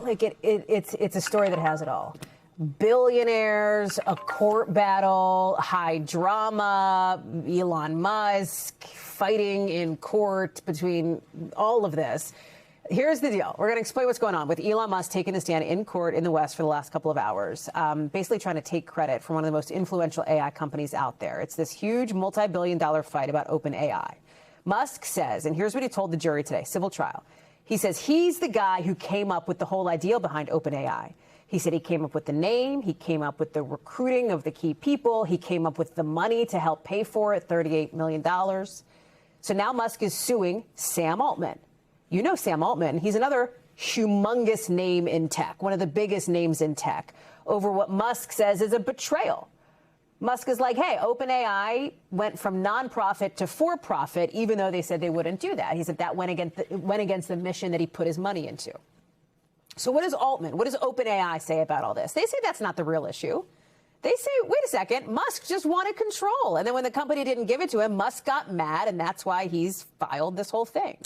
it's a story that has it all. Billionaires, a court battle, high drama, Elon Musk fighting in court between all of this. Here's the deal. We're going to explain what's going on with Elon Musk taking a stand in court in the West for the last couple of hours, basically trying to take credit for one of the most influential AI companies out there. It's this huge multi-billion-dollar fight about OpenAI. Musk says, and here's what he told the jury today, civil trial. He says he's the guy who came up with the whole idea behind OpenAI. He said he came up with the name, he came up with the recruiting of the key people, he came up with the money to help pay for it, $38 million. So now Musk is suing Sam Altman. You know Sam Altman, he's another humongous name in tech, one of the biggest names in tech, over what Musk says is a betrayal. Musk is like, hey, OpenAI went from nonprofit to for-profit, even though they said they wouldn't do that. He said that went against the mission that he put his money into. So what does Altman, what does OpenAI say about all this? They say that's not the real issue. They say, wait a second, Musk just wanted control. And then when the company didn't give it to him, Musk got mad, and that's why he's filed this whole thing.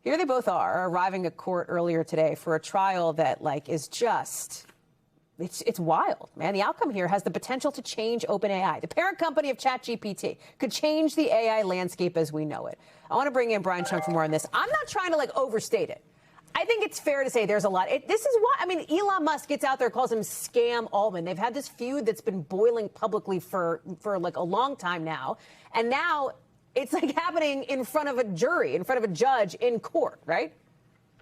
Here they both are, arriving at court earlier today for a trial that, is just, it's wild, man. The outcome here has the potential to change OpenAI. The parent company of ChatGPT could change the AI landscape as we know it. I want to bring in Brian Chung for more on this. I'm not trying to, overstate it. I think it's fair to say there's a lot. This is why, Elon Musk gets out there, calls him Scam Altman. They've had this feud that's been boiling publicly for a long time now. And now it's happening in front of a jury, in front of a judge in court, right?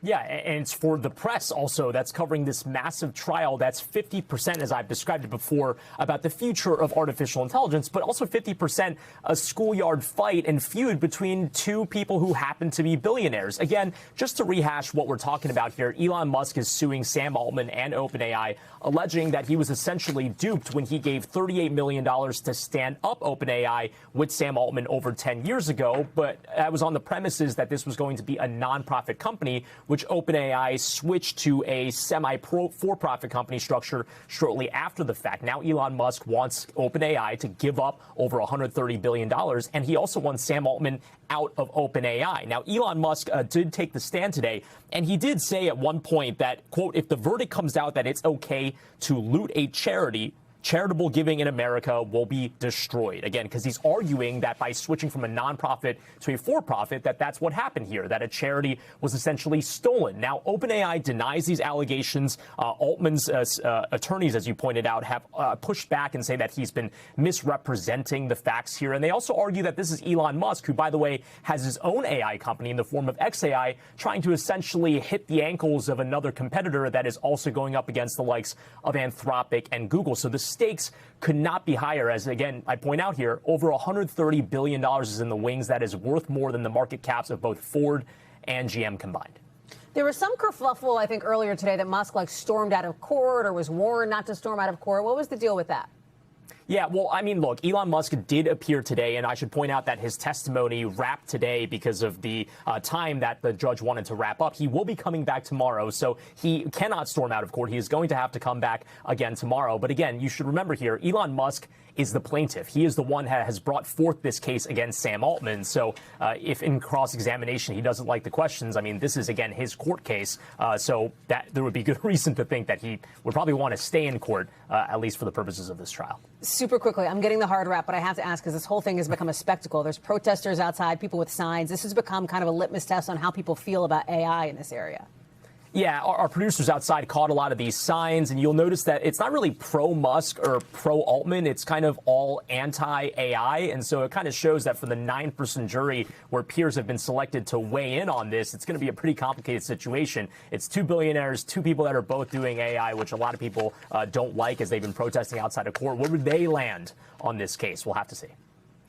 Yeah, and it's for the press also that's covering this massive trial that's 50%, as I've described it before, about the future of artificial intelligence, but also 50% a schoolyard fight and feud between two people who happen to be billionaires. Again, just to rehash what we're talking about here, Elon Musk is suing Sam Altman and OpenAI, alleging that he was essentially duped when he gave $38 million to stand up OpenAI with Sam Altman over 10 years ago. But that was on the premises that this was going to be a nonprofit company, which OpenAI switched to a for-profit company structure shortly after the fact. Now Elon Musk wants OpenAI to give up over $130 billion, and he also wants Sam Altman out of OpenAI. Now, Elon Musk did take the stand today, and he did say at one point that, quote, if the verdict comes out that it's okay to loot a charity, charitable giving in America will be destroyed. Again, because he's arguing that by switching from a nonprofit to a for-profit, that's what happened here, that a charity was essentially stolen. Now, OpenAI denies these allegations. Altman's attorneys, as you pointed out, have pushed back and say that he's been misrepresenting the facts here. And they also argue that this is Elon Musk, who, by the way, has his own AI company in the form of XAI, trying to essentially hit the ankles of another competitor that is also going up against the likes of Anthropic and Google. So the stakes could not be higher, as, again, I point out here, over $130 billion is in the wings. That is worth more than the market caps of both Ford and GM combined. There was some kerfuffle, I think, earlier today that Musk, stormed out of court or was warned not to storm out of court. What was the deal with that? Yeah, well, look, Elon Musk did appear today, and I should point out that his testimony wrapped today because of the time that the judge wanted to wrap up. He will be coming back tomorrow, so he cannot storm out of court. He is going to have to come back again tomorrow. But again, you should remember here, Elon Musk is the plaintiff. He is the one that has brought forth this case against Sam Altman. So if in cross-examination he doesn't like the questions, this is, again, his court case. So that there would be good reason to think that he would probably want to stay in court, at least for the purposes of this trial. Super quickly, I'm getting the hard rap, but I have to ask because this whole thing has become a spectacle. There's protesters outside, people with signs. This has become kind of a litmus test on how people feel about AI in this area. Yeah, our producers outside caught a lot of these signs, and you'll notice that it's not really pro-Musk or pro-Altman. It's kind of all anti-AI, and so it kind of shows that for the 9-person jury where peers have been selected to weigh in on this, it's going to be a pretty complicated situation. It's two billionaires, two people that are both doing AI, which a lot of people don't like as they've been protesting outside of court. Where would they land on this case? We'll have to see.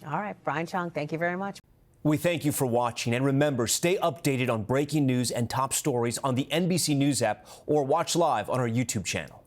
All right, Brian Chung, thank you very much. We thank you for watching, and remember, stay updated on breaking news and top stories on the NBC News app or watch live on our YouTube channel.